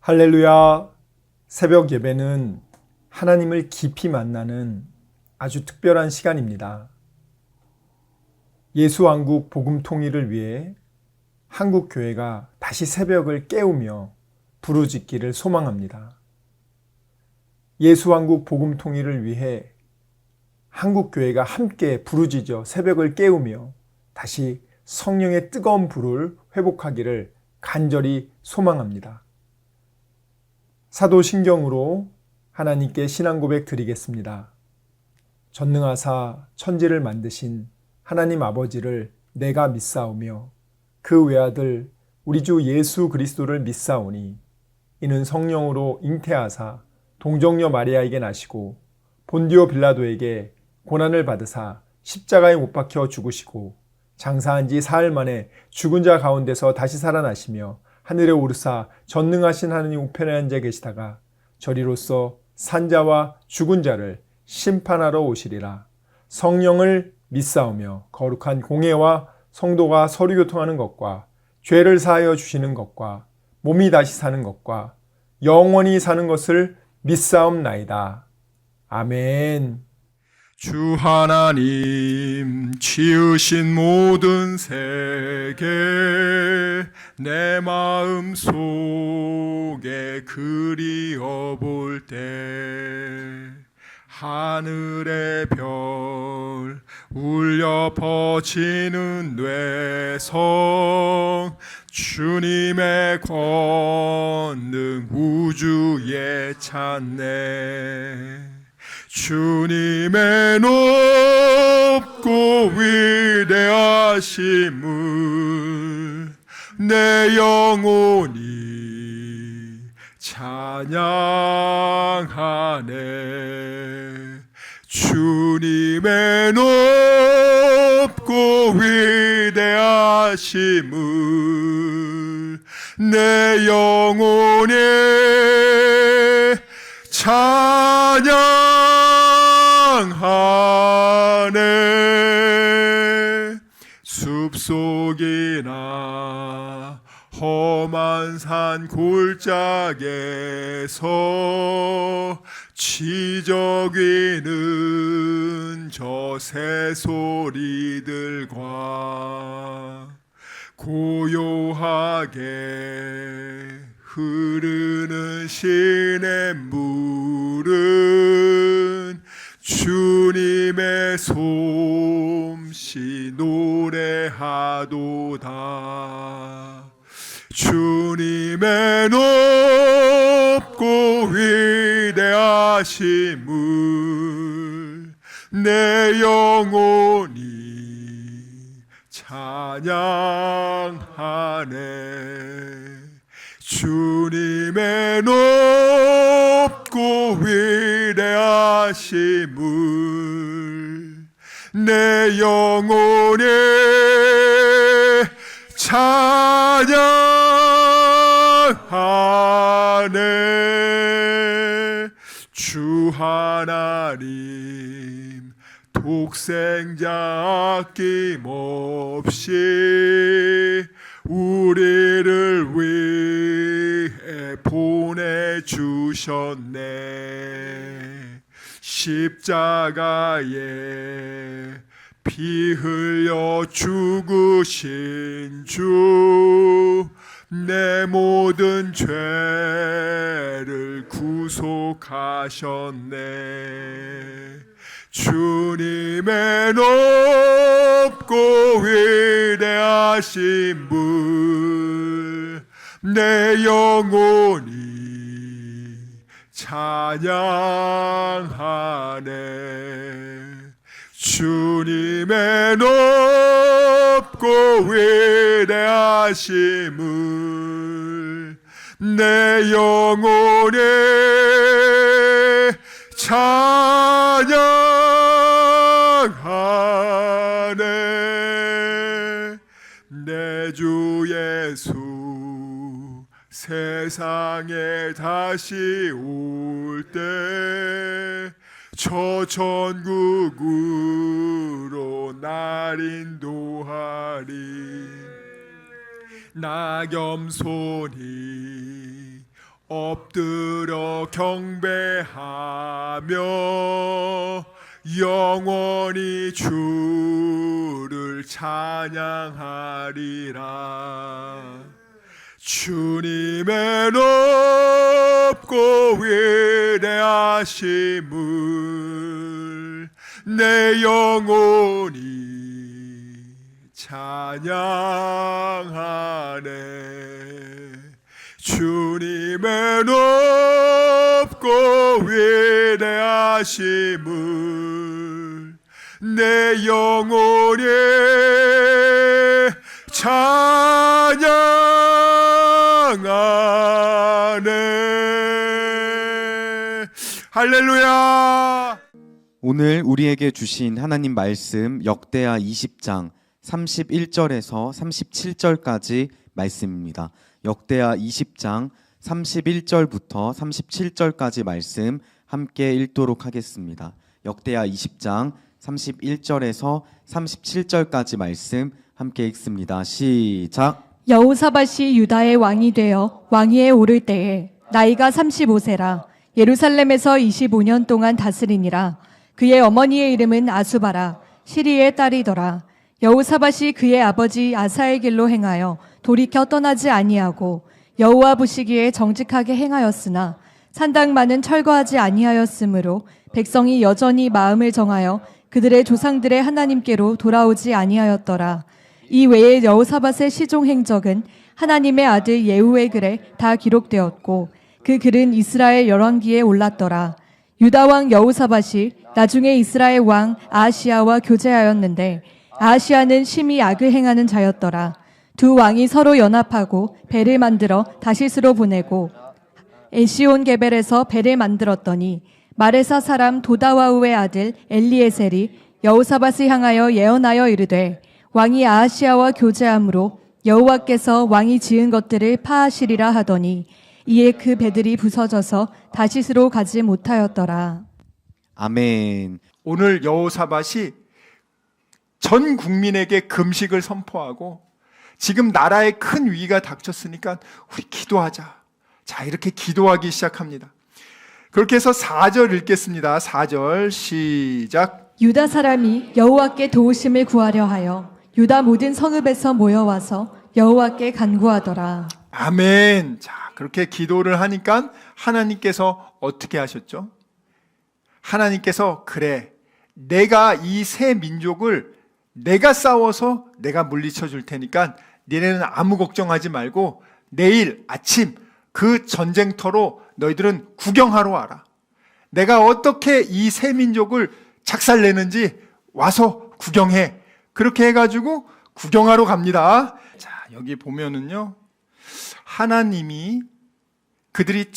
할렐루야. 새벽 예배는 하나님을 깊이 만나는 아주 특별한 시간입니다. 예수왕국 복음 통일을 위해 한국 교회가 다시 새벽을 깨우며 부르짖기를 소망합니다. 예수왕국 복음 통일을 위해 한국 교회가 함께 부르짖어 새벽을 깨우며 다시 성령의 뜨거운 불을 회복하기를 간절히 소망합니다. 사도신경으로 하나님께 신앙 고백 드리겠습니다. 전능하사 천지를 만드신 하나님 아버지를 내가 믿사오며 그 외아들 우리 주 예수 그리스도를 믿사오니 이는 성령으로 잉태하사 동정녀 마리아에게 나시고 본디오 빌라도에게 고난을 받으사 십자가에 못 박혀 죽으시고 장사한 지 사흘 만에 죽은 자 가운데서 다시 살아나시며 하늘에 오르사 전능하신 하느님 우편에 앉아 계시다가 저리로서 산자와 죽은 자를 심판하러 오시리라. 성령을 믿사오며 거룩한 공회와 성도가 서로 교통하는 것과 죄를 사하여 주시는 것과 몸이 다시 사는 것과 영원히 사는 것을 믿사옵나이다. 아멘. 주 하나님 지으신 모든 세계 내 마음 속에 그리워 볼 때 하늘의 별 울려 퍼지는 뇌성 주님의 권능 우주에 찾네. 주님의 높고 위대하심을 내 영혼이 찬양하네. 주님의 높고 위대하심을 내 영혼이 찬양하네. 숲속이나 험한 산 골짜기에서 지저귀는 저 새소리들과 고요하게 흐르는 시냇물은 주님의 솜씨 노래하도다. 주님의 높고 위대하심을 내 영혼이 찬양하네. 주님의 높고 위대하심을 내 영혼이 찬양하네. 주 하나님 독생자 아낌없이 우리를 위해 보내주셨네. 십자가에 피 흘려 죽으신 주 내 모든 죄를 구속하셨네. 주님의 높고 위대하신 분 내 영혼이 찬양하네. 주님의 높고 위대하심을 내 영혼이 찬양하네. 내 주 예수 세상에 다시 올 때 저 천국으로 날 인도하리. 낙염손이 엎드려 경배하며 영원히 주를 찬양하리라. 주님의 높고 위대하심을 내 영혼이 찬양하네. 주님의 높고 위대하심을 내 영혼이 찬양하네. 할렐루야. 오늘 우리에게 주신 하나님 말씀 역대하 20장 31절에서 37절까지 말씀입니다. 역대하 20장 31절부터 37절까지 말씀 함께 읽도록 하겠습니다. 역대하 20장 31절에서 37절까지 말씀 함께 읽습니다. 시작. 여호사밧이 유다의 왕이 되어 왕위에 오를 때에 나이가 35세라. 예루살렘에서 25년 동안 다스리니라. 그의 어머니의 이름은 아수바라. 시리의 딸이더라. 여호사밧이 그의 아버지 아사의 길로 행하여 돌이켜 떠나지 아니하고 여호와 보시기에 정직하게 행하였으나 산당만은 철거하지 아니하였으므로 백성이 여전히 마음을 정하여 그들의 조상들의 하나님께로 돌아오지 아니하였더라. 이 외에 여호사밧의 시종 행적은 하나님의 아들 예후의 글에 다 기록되었고 그 글은 이스라엘 열왕기에 올랐더라. 유다 왕 여호사밧이 나중에 이스라엘 왕 아하시야와 교제하였는데 아하시야는 심히 악을 행하는 자였더라. 두 왕이 서로 연합하고 배를 만들어 다시스로 보내고 에시온 게벨에서 배를 만들었더니 마레사 사람 도다와우의 아들 엘리에셀이 여호사밧을 향하여 예언하여 이르되 왕이 아하시야와 교제함으로 여호와께서 왕이 지은 것들을 파하시리라 하더니 이에 그 배들이 부서져서 다시스로 가지 못하였더라. 아멘. 오늘 여호사밧이 전 국민에게 금식을 선포하고 지금 나라에 큰 위기가 닥쳤으니까 우리 기도하자. 자, 이렇게 기도하기 시작합니다. 그렇게 해서 4절 읽겠습니다. 4절 시작. 유다 사람이 여호와께 도우심을 구하려 하여 유다 모든 성읍에서 모여와서 여호와께 간구하더라. 아멘. 자, 그렇게 기도를 하니까 하나님께서 어떻게 하셨죠? 하나님께서 그래, 내가 이 새 민족을 내가 싸워서 내가 물리쳐 줄 테니까 니네는 아무 걱정하지 말고 내일 아침 그 전쟁터로 너희들은 구경하러 와라. 내가 어떻게 이 새 민족을 작살내는지 와서 구경해. 그렇게 해가지고 구경하러 갑니다. 자, 여기 보면은요, 하나님이 그들이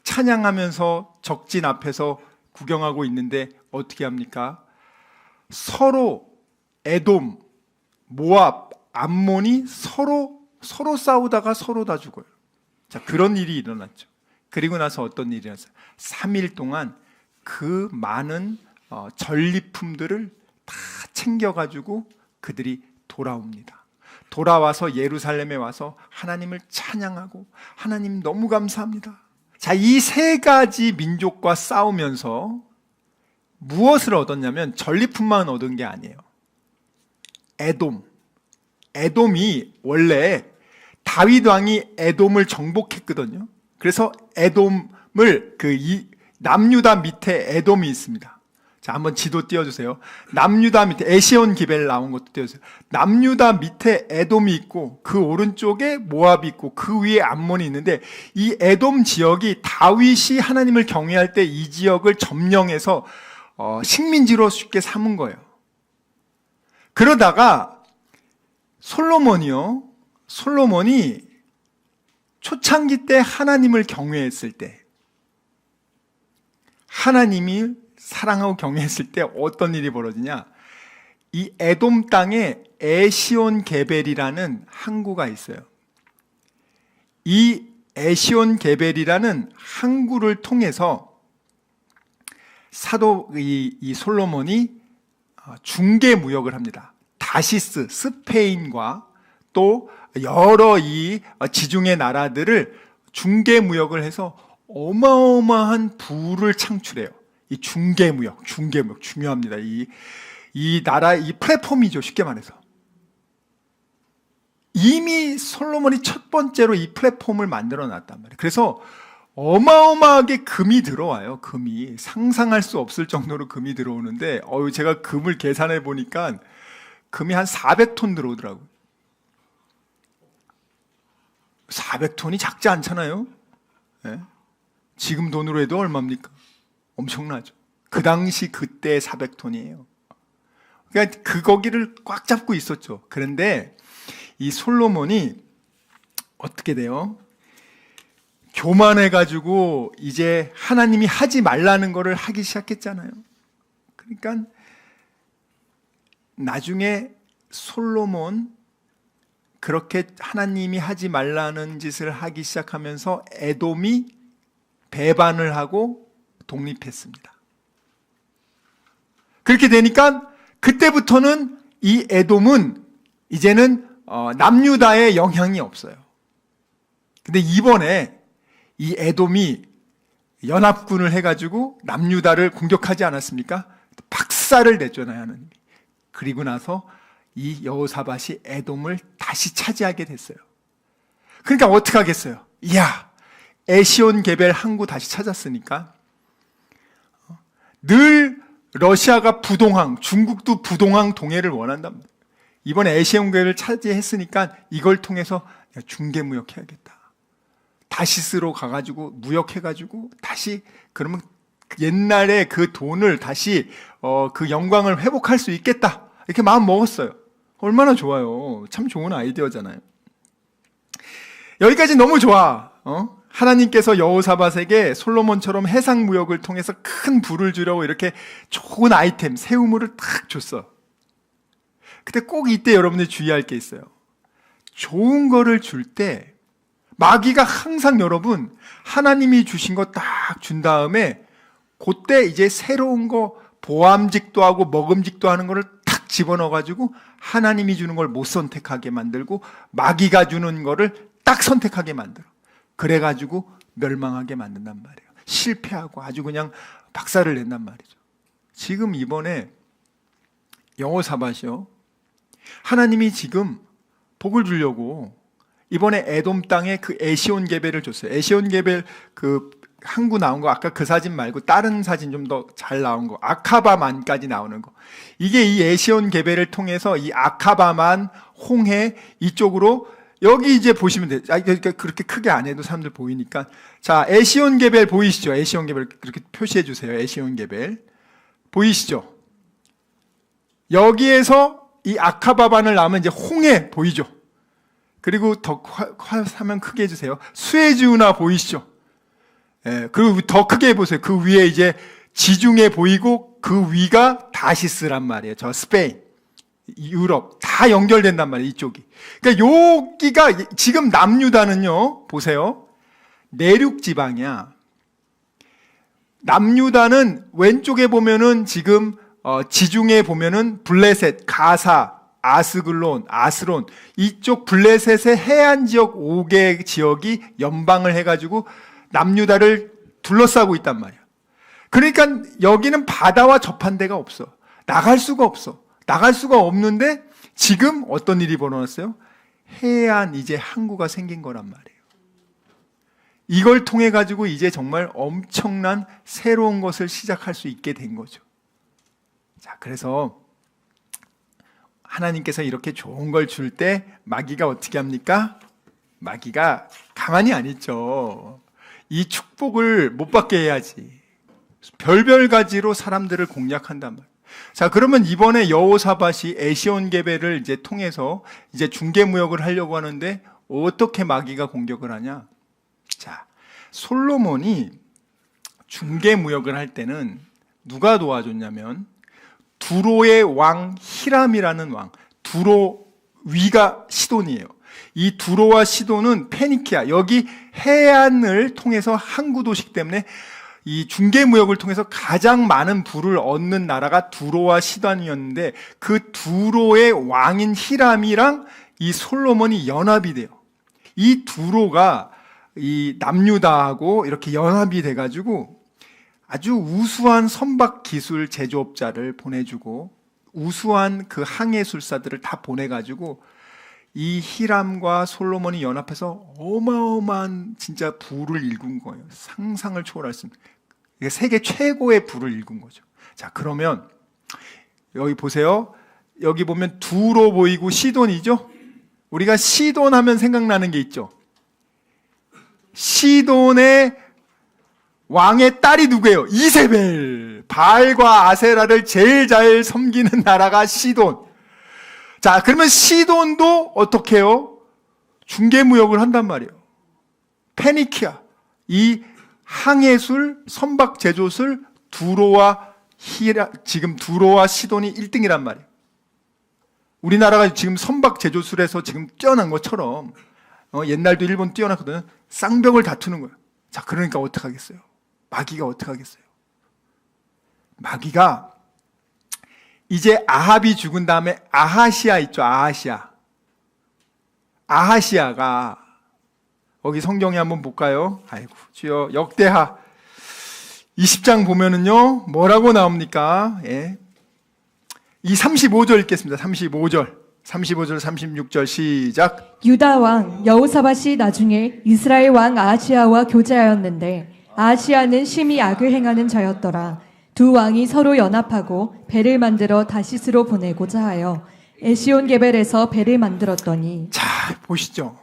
찬양하면서 적진 앞에서 구경하고 있는데 어떻게 합니까? 서로 에돔, 모압, 암몬이 서로 싸우다가 서로 다 죽어요. 자, 그런 일이 일어났죠. 그리고 나서 어떤 일이 일어났어요? 3일 동안 그 많은 전리품들을 다 챙겨가지고 그들이 돌아옵니다. 돌아와서 예루살렘에 와서 하나님을 찬양하고 하나님 너무 감사합니다. 자, 이 세 가지 민족과 싸우면서 무엇을 얻었냐면 전리품만 얻은 게 아니에요. 에돔이 원래 다윗 왕이 에돔을 정복했거든요. 그래서 에돔을 남유다 밑에 에돔이 있습니다. 자, 한번 지도 띄워주세요. 남유다 밑에 에시온 기벨 나온 것도 띄워주세요. 남유다 밑에 에돔이 있고 그 오른쪽에 모압이 있고 그 위에 암몬이 있는데 이 에돔 지역이 다윗이 하나님을 경외할 때 이 지역을 점령해서 식민지로 쉽게 삼은 거예요. 그러다가 솔로몬이 초창기 때 하나님을 경외했을 때, 하나님이 사랑하고 경외했을 때 어떤 일이 벌어지냐? 이 에돔 땅에 에시온 게벨이라는 항구가 있어요. 이 에시온 게벨이라는 항구를 통해서 사도 이 솔로몬이 중개 무역을 합니다. 다시스, 스페인과 또 여러 이 지중해 나라들을 중개무역을 해서 어마어마한 부를 창출해요. 이 중개무역 중요합니다. 이 나라의 이 플랫폼이죠. 쉽게 말해서. 이미 솔로몬이 첫 번째로 이 플랫폼을 만들어 놨단 말이에요. 그래서 어마어마하게 금이 들어와요. 금이 상상할 수 없을 정도로 금이 들어오는데 제가 금을 계산해 보니까 금이 한 400톤 들어오더라고요. 400톤이 작지 않잖아요. 네? 지금 돈으로 해도 얼마입니까? 엄청나죠. 그 당시 그때 400톤이에요. 그러니까 그 거기를 꽉 잡고 있었죠. 그런데 이 솔로몬이 어떻게 돼요? 교만해가지고 이제 하나님이 하지 말라는 거를 하기 시작했잖아요. 그러니까 나중에 솔로몬 그렇게 하나님이 하지 말라는 짓을 하기 시작하면서 에돔이 배반을 하고 독립했습니다. 그렇게 되니까 그때부터는 이 에돔은 이제는 남유다의 영향이 없어요. 근데 이번에 이 에돔이 연합군을 해가지고 남유다를 공격하지 않았습니까? 박살을 냈잖아요, 하나님이. 그리고 나서 이 여호사밧이 에돔을 다시 차지하게 됐어요. 그러니까 어떻게 하겠어요? 이야, 에시온 게벨 항구 다시 찾았으니까 늘 러시아가 부동항, 중국도 부동항 동해를 원한단 말이에요. 이번에 에시온 게벨을 차지했으니까 이걸 통해서 중개무역 해야겠다. 다시스로 가가지고 무역해가지고 다시 그러면 옛날에 그 돈을 다시 그 영광을 회복할 수 있겠다. 이렇게 마음 먹었어요. 얼마나 좋아요. 참 좋은 아이디어잖아요. 여기까지 너무 좋아. 하나님께서 여호사밧에게 솔로몬처럼 해상 무역을 통해서 큰 부를 주려고 이렇게 좋은 아이템, 새우물을 딱 줬어. 근데 꼭 이때 여러분들이 주의할 게 있어요. 좋은 거를 줄 때 마귀가 항상 여러분 하나님이 주신 거 딱 준 다음에 그때 이제 새로운 거 보암직도 하고 먹음직도 하는 거를 탁 집어넣어가지고 하나님이 주는 걸 못 선택하게 만들고 마귀가 주는 거를 딱 선택하게 만들어. 그래가지고 멸망하게 만든단 말이에요. 실패하고 아주 그냥 박살을 낸단 말이죠. 지금 이번에 여호사밧이요. 하나님이 지금 복을 주려고 이번에 에돔 땅에 그 에시온 게벨을 줬어요. 에시온 게벨 그 항구 나온 거 아까 그 사진 말고 다른 사진 좀 더 잘 나온 거 아카바만까지 나오는 거 이게 이 에시온 게벨을 통해서 이 아카바만 홍해 이쪽으로 여기 이제 보시면 돼요. 그러니까 그렇게 크게 안 해도 사람들 보이니까 자 에시온 게벨 보이시죠? 에시온 게벨 그렇게 표시해 주세요. 에시온 게벨 보이시죠? 여기에서 이 아카바반을 나오면 이제 홍해 보이죠? 그리고 더 화면 크게 해주세요. 수에즈운하 보이시죠? 예, 그리고 더 크게 해보세요. 그 위에 이제 지중해 보이고 그 위가 다시스란 말이에요. 저 스페인, 유럽 다 연결된단 말이에요. 이쪽이. 그러니까 여기가 지금 남유다는요. 보세요. 내륙 지방이야. 남유다는 왼쪽에 보면은 지금 지중해 보면은 블레셋, 가사, 아스글론, 아스론 이쪽 블레셋의 해안 지역 5개 지역이 연방을 해가지고 남유다를 둘러싸고 있단 말이야. 그러니까 여기는 바다와 접한 데가 없어. 나갈 수가 없어. 나갈 수가 없는데 지금 어떤 일이 벌어졌어요? 해안 이제 항구가 생긴 거란 말이에요. 이걸 통해 가지고 이제 정말 엄청난 새로운 것을 시작할 수 있게 된 거죠. 자, 그래서 하나님께서 이렇게 좋은 걸 줄 때 마귀가 어떻게 합니까? 마귀가 가만히 안 있죠. 이 축복을 못 받게 해야지. 별별 가지로 사람들을 공략한단 말이에요. 자, 그러면 이번에 여호사밧이 에시온 게벨을 이제 통해서 이제 중개무역을 하려고 하는데 어떻게 마귀가 공격을 하냐? 자, 솔로몬이 중개무역을 할 때는 누가 도와줬냐면 두로의 왕 히람이라는 왕, 두로 위가 시돈이에요. 이 두로와 시돈은 페니키아, 여기 해안을 통해서 항구 도시기 때문에 이 중개무역을 통해서 가장 많은 부를 얻는 나라가 두로와 시돈이었는데 그 두로의 왕인 히람이랑 이 솔로몬이 연합이 돼요. 이 두로가 이 남유다하고 이렇게 연합이 돼가지고 아주 우수한 선박 기술 제조업자를 보내주고 우수한 그 항해술사들을 다 보내가지고 이 히람과 솔로몬이 연합해서 어마어마한 진짜 부를 일군 거예요. 상상을 초월할 수 있는 세계 최고의 부를 일군 거죠. 자, 그러면 여기 보세요. 여기 보면 두로 보이고 시돈이죠. 우리가 시돈 하면 생각나는 게 있죠. 시돈의 왕의 딸이 누구예요? 이세벨. 바알과 아세라를 제일 잘 섬기는 나라가 시돈. 자, 그러면 시돈도 어떻게 해요? 중개무역을 한단 말이에요. 페니키아. 이 항해술, 선박 제조술 지금 두로와 시돈이 1등이란 말이에요. 우리나라가 지금 선박 제조술에서 지금 뛰어난 것처럼 옛날도 일본 뛰어났거든요. 쌍벽을 다투는 거예요. 자, 그러니까 어떻게 하겠어요? 마귀가 어떻게 하겠어요? 마귀가 이제 아합이 죽은 다음에 아하시아 있죠. 아하시아가 거기 성경에 한번 볼까요? 아이고 주여. 역대하 20장 보면은요 뭐라고 나옵니까? 예. 이 35절 읽겠습니다. 35절 36절 시작. 유다 왕 여호사밧이 나중에 이스라엘 왕 아하시아와 교제하였는데 아하시아는 심히 악을 행하는 자였더라. 두 왕이 서로 연합하고 배를 만들어 다시스로 보내고자 하여 에시온게벨에서 배를 만들었더니. 자, 보시죠.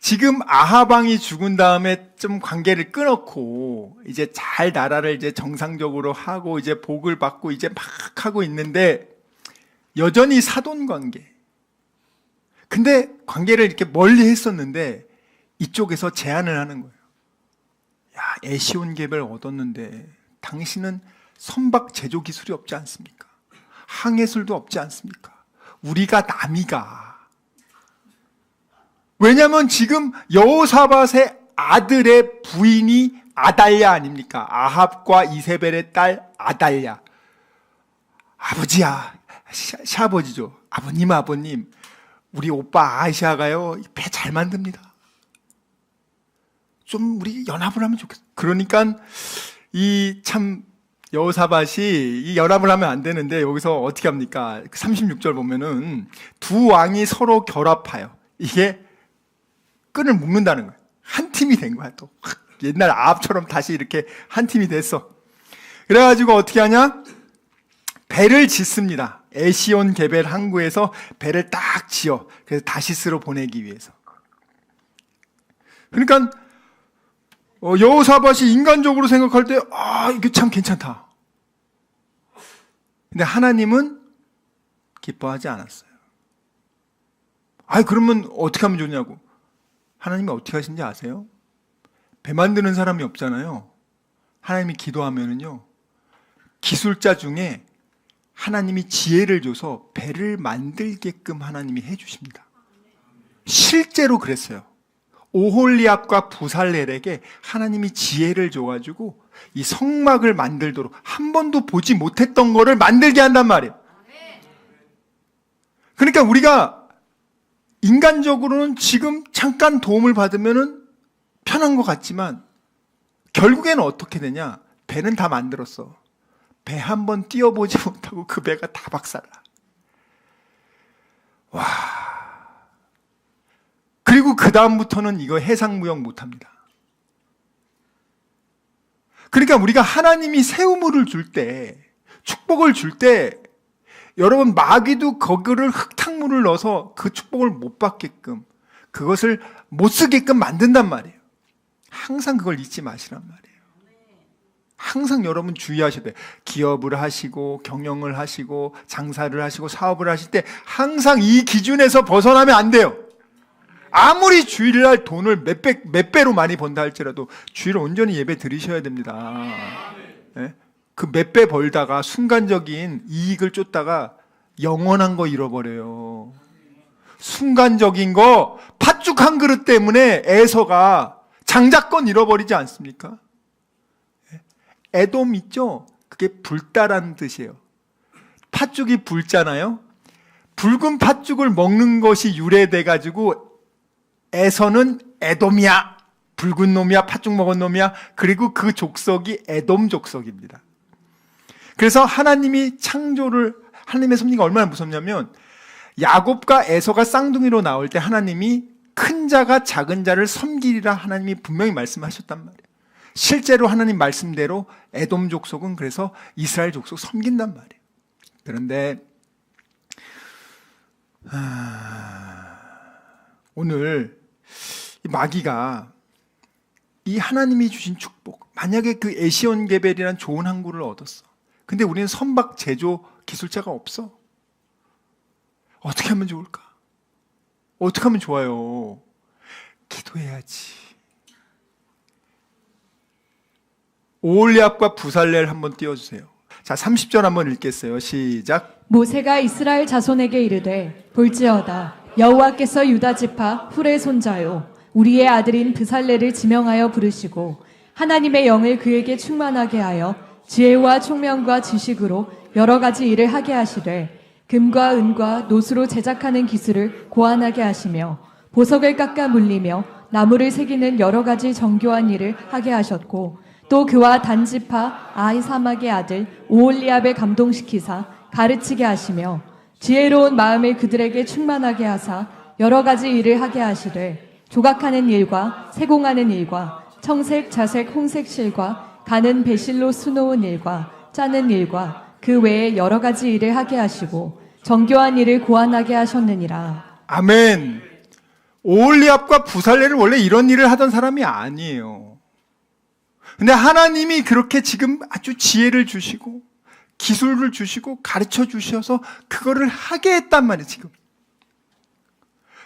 지금 아합 왕이 죽은 다음에 좀 관계를 끊었고 이제 잘 나라를 이제 정상적으로 하고 이제 복을 받고 이제 막 하고 있는데 여전히 사돈 관계. 근데 관계를 이렇게 멀리 했었는데 이쪽에서 제안을 하는 거예요. 야, 에시온게벨 얻었는데 당신은 선박 제조 기술이 없지 않습니까? 항해술도 없지 않습니까? 우리가 남이가. 왜냐하면 지금 여호사밧의 아들의 부인이 아달랴 아닙니까? 아합과 이세벨의 딸 아달랴. 아버지야, 시아버지죠. 아버님, 우리 오빠 아시아가요 배 잘 만듭니다. 좀 우리 연합을 하면 좋겠어. 그러니까 이 참 여호사밧이 이 연합을 하면 안 되는데 여기서 어떻게 합니까? 36절 보면은 두 왕이 서로 결합하여 이게 끈을 묶는다는 거예요. 한 팀이 된 거야 또. 옛날 아합처럼 다시 이렇게 한 팀이 됐어. 그래가지고 어떻게 하냐? 배를 짓습니다. 에시온 게벨 항구에서 배를 딱 지어. 그래서 다시스로 보내기 위해서. 그러니까 여호사밧이 인간적으로 생각할 때 이게 참 괜찮다. 근데 하나님은 기뻐하지 않았어요. 그러면 어떻게 하면 좋냐고. 하나님이 어떻게 하신지 아세요? 배 만드는 사람이 없잖아요. 하나님이 기도하면은요 기술자 중에 하나님이 지혜를 줘서 배를 만들게끔 하나님이 해주십니다. 실제로 그랬어요. 오홀리압과 부살렐에게 하나님이 지혜를 줘가지고 이 성막을 만들도록 한 번도 보지 못했던 거를 만들게 한단 말이에요. 그러니까 우리가 인간적으로는 지금 잠깐 도움을 받으면은 편한 것 같지만 결국에는 어떻게 되냐? 배는 다 만들었어. 배 한 번 띄워보지 못하고 그 배가 다 박살나. 와. 그리고 그 다음부터는 이거 해상무역 못합니다. 그러니까 우리가 하나님이 새우물을 줄 때, 축복을 줄 때, 여러분 마귀도 거기를 흙탕물을 넣어서 그 축복을 못 받게끔, 그것을 못 쓰게끔 만든단 말이에요. 항상 그걸 잊지 마시란 말이에요. 항상 여러분 주의하셔야 돼요. 기업을 하시고 경영을 하시고 장사를 하시고 사업을 하실 때 항상 이 기준에서 벗어나면 안 돼요. 아무리 주일날 돈을 몇 배로 많이 번다 할지라도 주일 온전히 예배 드리셔야 됩니다. 네? 그 몇 배 벌다가 순간적인 이익을 쫓다가 영원한 거 잃어버려요. 순간적인 거 팥죽 한 그릇 때문에 에서가 장자권 잃어버리지 않습니까? 에돔 있죠? 그게 붉다라는 뜻이에요. 팥죽이 붉잖아요. 붉은 팥죽을 먹는 것이 유래돼가지고 에서는 에돔이야. 붉은 놈이야, 팥죽 먹은 놈이야. 그리고 그 족속이 에돔 족속입니다. 그래서 하나님이 하나님의 섭리가 얼마나 무섭냐면 야곱과 에서가 쌍둥이로 나올 때 하나님이 큰 자가 작은 자를 섬기리라 하나님이 분명히 말씀하셨단 말이에요. 실제로 하나님 말씀대로 에돔 족속은 그래서 이스라엘 족속 섬긴단 말이에요. 그런데 오늘 이 마귀가 이 하나님이 주신 축복, 만약에 그 에시온게벨이란 좋은 항구를 얻었어. 근데 우리는 선박 제조 기술자가 없어. 어떻게 하면 좋을까? 어떻게 하면 좋아요? 기도해야지. 오홀리압과 부살렐 한번 띄워주세요. 자, 30절 한번 읽겠어요. 시작. 모세가 이스라엘 자손에게 이르되 볼지어다 여호와께서 유다 지파 훌의 손자요 우리의 아들인 브살레를 지명하여 부르시고 하나님의 영을 그에게 충만하게 하여 지혜와 총명과 지식으로 여러 가지 일을 하게 하시되 금과 은과 노수로 제작하는 기술을 고안하게 하시며 보석을 깎아 물리며 나무를 새기는 여러 가지 정교한 일을 하게 하셨고 또 그와 단지파 아히사막의 아들 오홀리압을 감동시키사 가르치게 하시며 지혜로운 마음을 그들에게 충만하게 하사 여러 가지 일을 하게 하시되 조각하는 일과 세공하는 일과 청색, 자색, 홍색 실과 가는 배실로 수놓은 일과 짜는 일과 그 외에 여러 가지 일을 하게 하시고 정교한 일을 고안하게 하셨느니라. 아멘. 오홀리압과 부살렐은 원래 이런 일을 하던 사람이 아니에요. 근데 하나님이 그렇게 지금 아주 지혜를 주시고 기술을 주시고 가르쳐 주셔서 그거를 하게 했단 말이에요, 지금.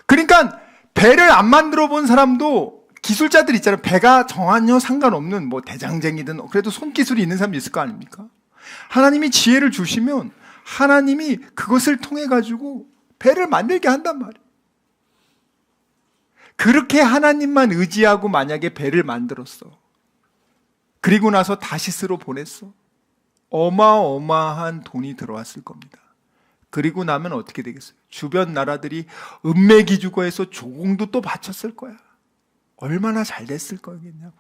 그러니까 배를 안 만들어 본 사람도 기술자들 있잖아요. 배가 전혀 상관없는 뭐 대장쟁이든 그래도 손기술이 있는 사람이 있을 거 아닙니까? 하나님이 지혜를 주시면 하나님이 그것을 통해 가지고 배를 만들게 한단 말이에요. 그렇게 하나님만 의지하고 만약에 배를 만들었어. 그리고 나서 다시스로 보냈어. 어마어마한 돈이 들어왔을 겁니다. 그리고 나면 어떻게 되겠어요? 주변 나라들이 은매기주거에서 조공도 또 바쳤을 거야. 얼마나 잘 됐을 거겠냐고.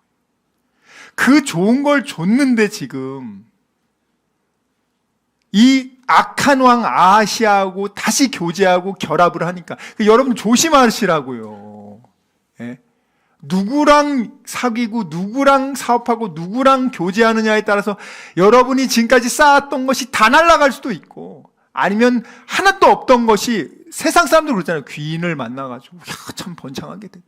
그 좋은 걸 줬는데 지금 이 악한 왕 아하시아하고 다시 교제하고 결합을 하니까 여러분 조심하시라고요. 예? 누구랑 사귀고 누구랑 사업하고 누구랑 교제하느냐에 따라서 여러분이 지금까지 쌓았던 것이 다 날아갈 수도 있고 아니면 하나도 없던 것이 세상 사람들 그러잖아요. 귀인을 만나가지고 참 번창하게 됐다.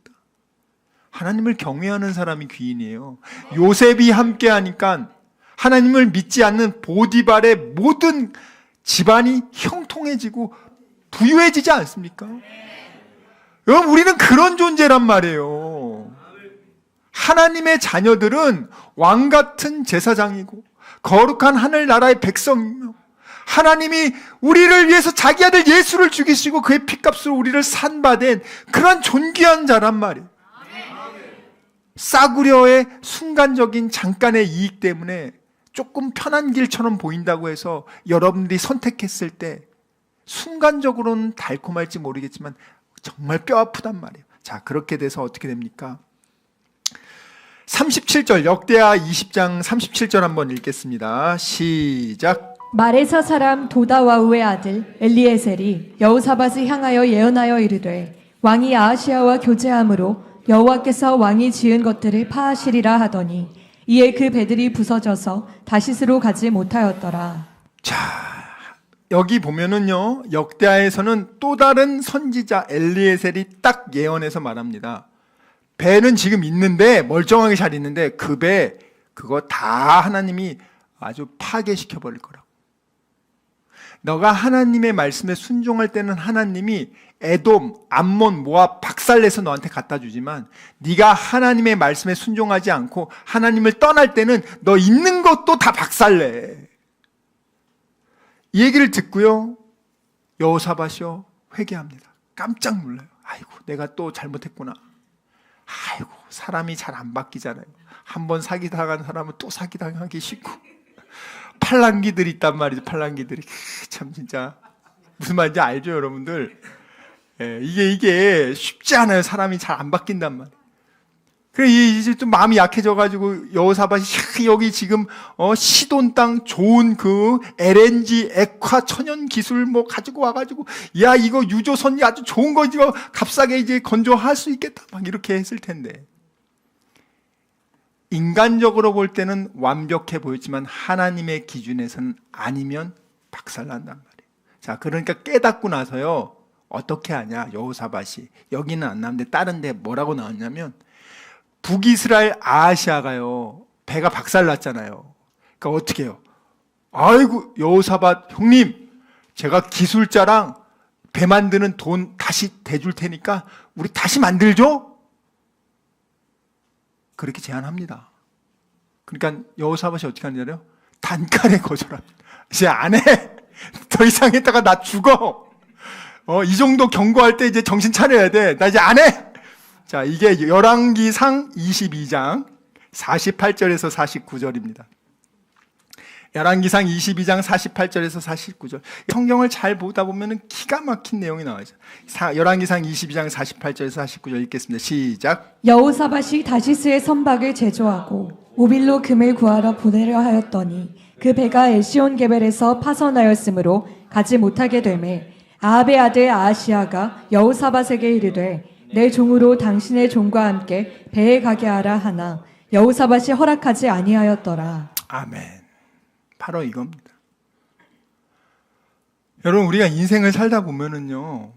하나님을 경외하는 사람이 귀인이에요. 요셉이 함께 하니까 하나님을 믿지 않는 보디발의 모든 집안이 형통해지고 부유해지지 않습니까? 여러분 우리는 그런 존재란 말이에요. 하나님의 자녀들은 왕같은 제사장이고 거룩한 하늘나라의 백성이며 하나님이 우리를 위해서 자기 아들 예수를 죽이시고 그의 피값으로 우리를 산바된 그런 존귀한 자란 말이에요. 싸구려의 순간적인 잠깐의 이익 때문에 조금 편한 길처럼 보인다고 해서 여러분들이 선택했을 때 순간적으로는 달콤할지 모르겠지만 정말 뼈 아프단 말이에요. 자, 그렇게 돼서 어떻게 됩니까? 37절 역대하 20장 37절 한번 읽겠습니다. 시작. 마레사 사람 도다와우의 아들 엘리에셀이 여호사밧을 향하여 예언하여 이르되 왕이 아하시아와 교제함으로 여호와께서 왕이 지은 것들을 파하시리라 하더니 이에 그 배들이 부서져서 다시스로 가지 못하였더라. 자, 여기 보면은요, 역대하에서는 또 다른 선지자 엘리에셀이 딱 예언해서 말합니다. 배는 지금 있는데, 멀쩡하게 잘 있는데, 그 배, 그거 다 하나님이 아주 파괴시켜 버릴 거라고. 너가 하나님의 말씀에 순종할 때는 하나님이 에돔, 암몬, 모압, 박살내서 너한테 갖다 주지만 네가 하나님의 말씀에 순종하지 않고 하나님을 떠날 때는 너 있는 것도 다 박살내. 이 얘기를 듣고요, 여호사밧이요 회개합니다. 깜짝 놀라요. 아이고, 내가 또 잘못했구나. 아이고, 사람이 잘 안 바뀌잖아요. 한번 사기당한 사람은 또 사기당하기 쉽고 팔랑귀들이 있단 말이죠. 팔랑귀들이 참 진짜 무슨 말인지 알죠, 여러분들? 예, 이게 쉽지 않아요. 사람이 잘 안 바뀐단 말이에요. 그래 이제 좀 마음이 약해져가지고 여호사밧이 여기 지금 시돈 땅 좋은 그 LNG 액화 천연 기술 뭐 가지고 와가지고 야 이거 유조선이 아주 좋은 거 이거 값싸게 이제 건조할 수 있겠다 막 이렇게 했을 텐데, 인간적으로 볼 때는 완벽해 보였지만 하나님의 기준에서는 아니면 박살난단 말이에요. 자, 그러니까 깨닫고 나서요 어떻게 하냐, 여호사밧이 여기는 안 나오는데 다른 데 뭐라고 나왔냐면, 북이스라엘 아하시아가요 배가 박살났잖아요. 그러니까 어떻게 해요? 아이고 여호사밧 형님, 제가 기술자랑 배 만드는 돈 다시 대줄 테니까 우리 다시 만들죠? 그렇게 제안합니다. 그러니까 여호사밧이 어떻게 하는지 알아요? 단칼에 거절합니다. 이제 안 해. 더 이상 했다가 나 죽어. 이 정도 경고할 때 이제 정신 차려야 돼. 나 이제 안 해. 자, 이게 열왕기상 22장 48절에서 49절입니다. 열왕기상 22장 48절에서 49절. 성경을 잘 보다 보면 기가 막힌 내용이 나와요. 열왕기상 22장 48절에서 49절 읽겠습니다. 시작. 여호사밧이 다시스의 선박을 제조하고 오빌로 금을 구하러 보내려 하였더니 그 배가 에시온 게벨에서 파선하였으므로 가지 못하게 되매 아합의 아들 아하시아가 여호사밧에게 이르되 내 종으로 당신의 종과 함께 배에 가게 하라 하나 여호사밧이 허락하지 아니하였더라. 아멘. 바로 이겁니다. 여러분, 우리가 인생을 살다 보면은요,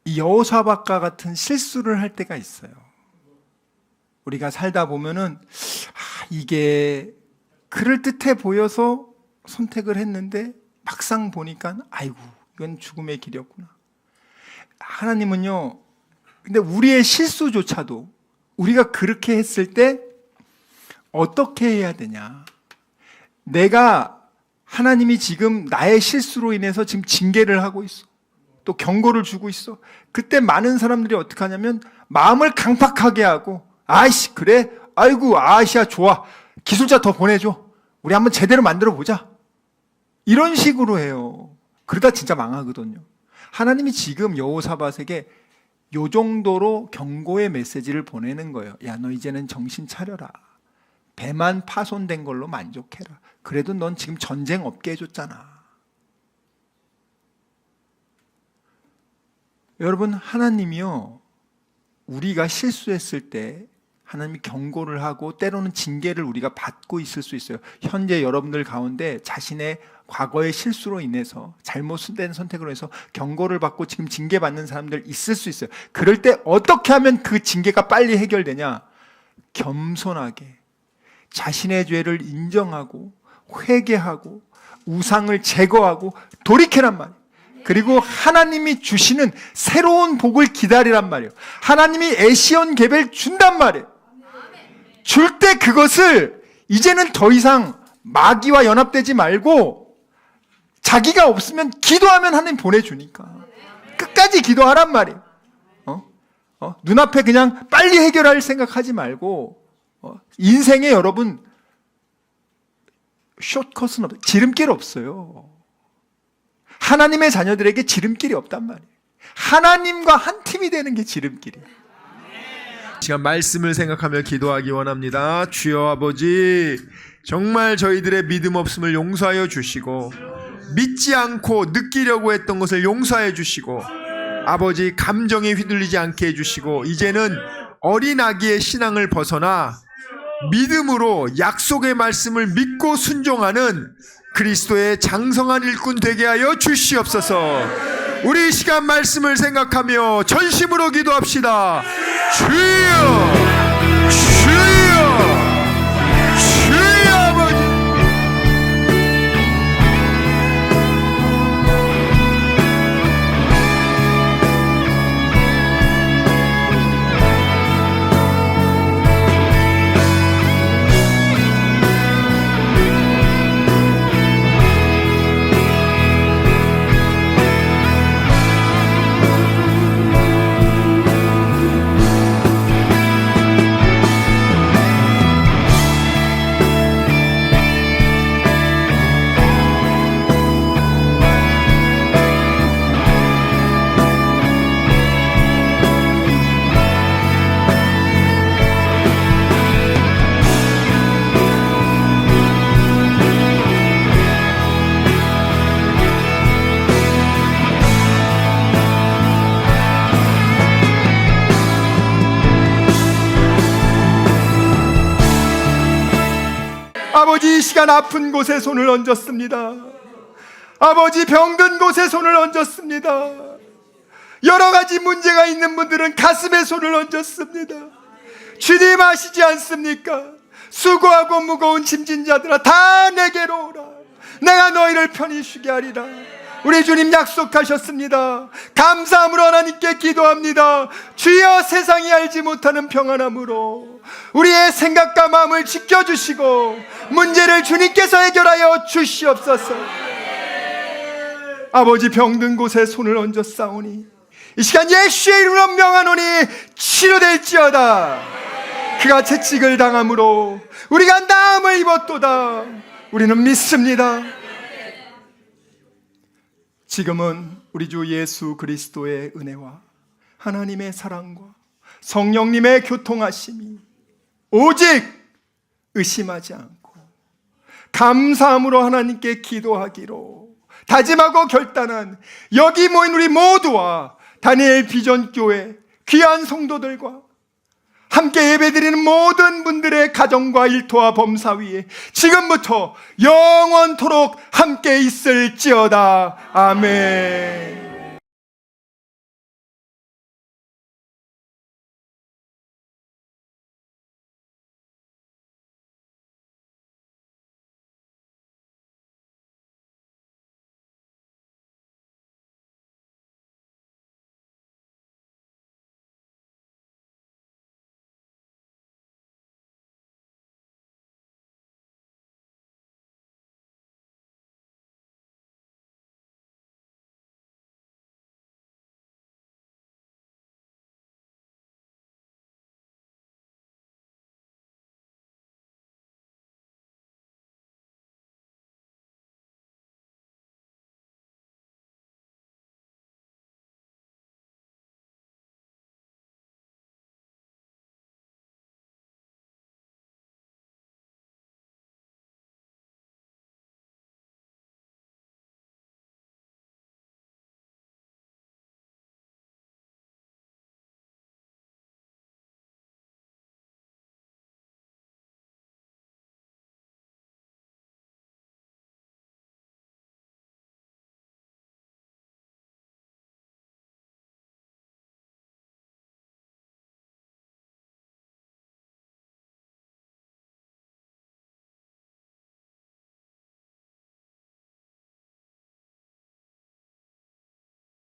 이 여호사밧과 같은 실수를 할 때가 있어요. 우리가 살다 보면은 이게 그럴듯해 보여서 선택을 했는데 막상 보니까 아이고 이건 죽음의 길이었구나. 하나님은요, 근데 우리의 실수조차도 우리가 그렇게 했을 때 어떻게 해야 되냐, 내가 하나님이 지금 나의 실수로 인해서 지금 징계를 하고 있어, 또 경고를 주고 있어. 그때 많은 사람들이 어떻게 하냐면 마음을 강팍하게 하고, 아이씨 그래, 아이고 아시아 좋아, 기술자 더 보내줘, 우리 한번 제대로 만들어 보자, 이런 식으로 해요. 그러다 진짜 망하거든요. 하나님이 지금 여호사밧에게 요 정도로 경고의 메시지를 보내는 거예요. 야, 너 이제는 정신 차려라. 배만 파손된 걸로 만족해라. 그래도 넌 지금 전쟁 없게 해줬잖아. 여러분, 하나님이요, 우리가 실수했을 때 하나님이 경고를 하고 때로는 징계를 우리가 받고 있을 수 있어요. 현재 여러분들 가운데 자신의 과거의 실수로 인해서 잘못된 선택으로 해서 경고를 받고 지금 징계받는 사람들 있을 수 있어요. 그럴 때 어떻게 하면 그 징계가 빨리 해결되냐? 겸손하게 자신의 죄를 인정하고 회개하고 우상을 제거하고 돌이키란 말이에요. 그리고 하나님이 주시는 새로운 복을 기다리란 말이에요. 하나님이 에시온 게벨 준단 말이에요. 줄 때 그것을 이제는 더 이상 마귀와 연합되지 말고 자기가 없으면 기도하면 하나님 보내주니까 끝까지 기도하란 말이에요. 눈앞에 그냥 빨리 해결할 생각하지 말고, 인생에 여러분 숏컷은 없어요. 지름길 없어요. 하나님의 자녀들에게 지름길이 없단 말이에요. 하나님과 한 팀이 되는 게 지름길이에요. 시간 말씀을 생각하며 기도하기 원합니다. 주여 아버지, 정말 저희들의 믿음 없음을 용서하여 주시고, 믿지 않고 느끼려고 했던 것을 용서해 주시고, 아버지 감정에 휘둘리지 않게 해주시고, 이제는 어린 아기의 신앙을 벗어나 믿음으로 약속의 말씀을 믿고 순종하는 그리스도의 장성한 일꾼 되게 하여 주시옵소서. 우리 이 시간 말씀을 생각하며 전심으로 기도합시다. 주여, 주여. 아버지, 이 시간 아픈 곳에 손을 얹었습니다. 아버지, 병든 곳에 손을 얹었습니다. 여러 가지 문제가 있는 분들은 가슴에 손을 얹었습니다. 주님 아시지 않습니까? 수고하고 무거운 짐진 자들아, 다 내게로 오라. 내가 너희를 편히 쉬게 하리라. 우리 주님 약속하셨습니다. 감사함으로 하나님께 기도합니다. 주여, 세상이 알지 못하는 평안함으로 우리의 생각과 마음을 지켜주시고 문제를 주님께서 해결하여 주시옵소서. 아버지, 병든 곳에 손을 얹어 싸우니 이 시간 예수의 이름으로 명하노니 치료될지어다. 그가 채찍을 당함으로 우리가 나음을 입었도다. 우리는 믿습니다. 지금은 우리 주 예수 그리스도의 은혜와 하나님의 사랑과 성령님의 교통하심이 오직 의심하지 않고 감사함으로 하나님께 기도하기로 다짐하고 결단한 여기 모인 우리 모두와 다니엘 비전교회 귀한 성도들과 함께 예배드리는 모든 분들의 가정과 일터와 범사 위에 지금부터 영원토록 함께 있을지어다. 아멘.